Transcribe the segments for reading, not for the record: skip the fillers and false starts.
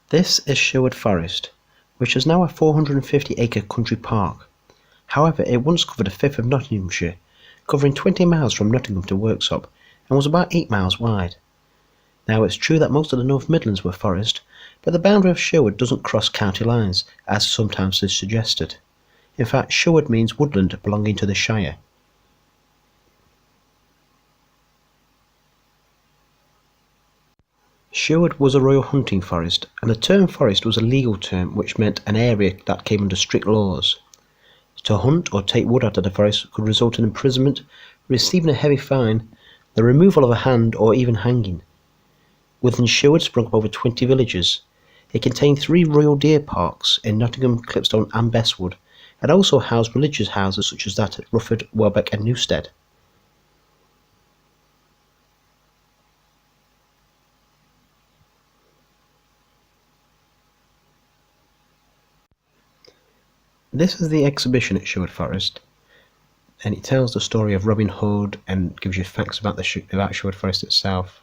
This is Sherwood Forest, which is now a 450-acre country park. However, it once covered a fifth of Nottinghamshire, covering 20 miles from Nottingham to Worksop, and was about 8 miles wide. Now, it's true that most of the North Midlands were forest, but the boundary of Sherwood doesn't cross county lines, as sometimes is suggested. In fact, Sherwood means woodland belonging to the Shire. Sherwood was a royal hunting forest, and the term forest was a legal term which meant an area that came under strict laws. To hunt or take wood out of the forest could result in imprisonment, receiving a heavy fine, the removal of a hand, or even hanging. Within Sherwood sprung up over 20 villages. It contained 3 royal deer parks in Nottingham, Clipstone and Bestwood, and also housed religious houses such as that at Rufford, Welbeck and Newstead. This is the exhibition at Sherwood Forest, and it tells the story of Robin Hood and gives you facts about about Sherwood Forest itself.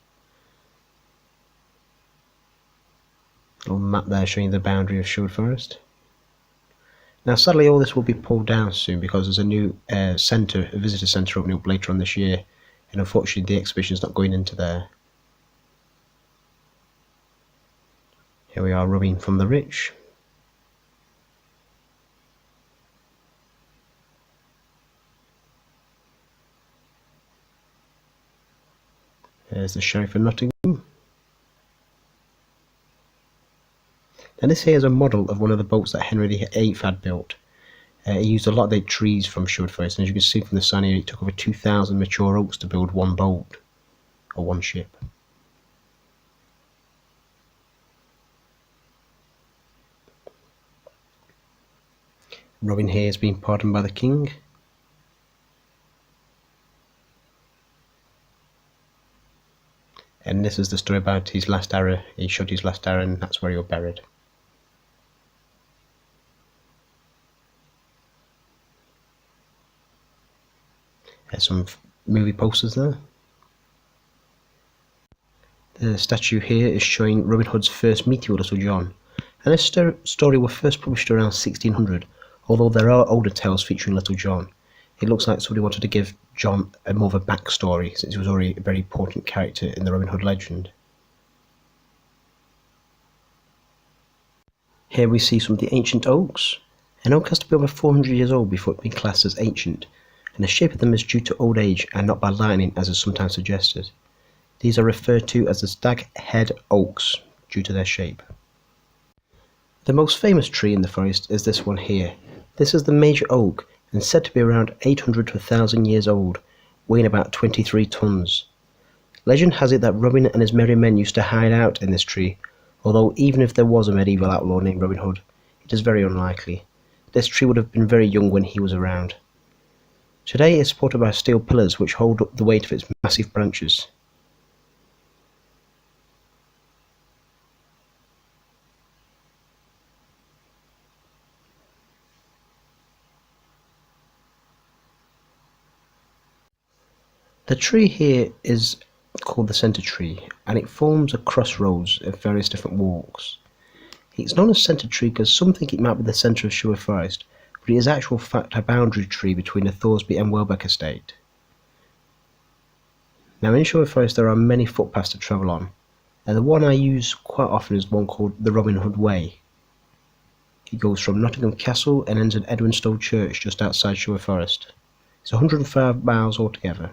A little map there showing the boundary of Sherwood Forest. Now, sadly, all this will be pulled down soon because there's a new a visitor centre opening up later on this year, and unfortunately the exhibition is not going into there. Here we are, Robin from the Rich. There's the Sheriff of Nottingham. And this here is a model of one of the boats that Henry VIII had built. He used a lot of the trees from Sherwood Forest, and as you can see from the sign here, it took over 2,000 mature oaks to build one boat, or one ship. Robin here is being pardoned by the King. And this is the story about his last arrow. He shot his last arrow, and that's where he was buried. There's some movie posters there. The statue here is showing Robin Hood's first meeting with Little John, and this story was first published around 1600, although there are older tales featuring Little John. It looks like somebody wanted to give John more of a backstory, since he was already a very important character in the Robin Hood legend. Here we see some of the ancient oaks. An oak has to be over 400 years old before it being classed as ancient, and the shape of them is due to old age and not by lightning, as is sometimes suggested. These are referred to as the stag head oaks due to their shape. The most famous tree in the forest is this one here. This is the major oak, and said to be around 800 to 1,000 years old, weighing about 23 tons. Legend has it that Robin and his merry men used to hide out in this tree, although even if there was a medieval outlaw named Robin Hood, it is very unlikely. This tree would have been very young when he was around. Today it is supported by steel pillars which hold up the weight of its massive branches. The tree here is called the centre tree, and it forms a crossroads of various different walks. It's known as centre tree because some think it might be the centre of Sherwood Forest, but it is actual fact a boundary tree between the Thoresby and Welbeck estate. Now, in Sherwood Forest there are many footpaths to travel on, and the one I use quite often is one called the Robin Hood Way. It goes from Nottingham Castle and ends at Edwinstowe Church just outside Sherwood Forest. It's 105 miles altogether.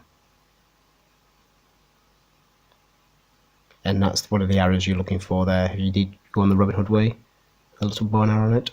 And that's one of the arrows you're looking for there. If you did go on the Robin Hood Way, a little bow and arrow on it.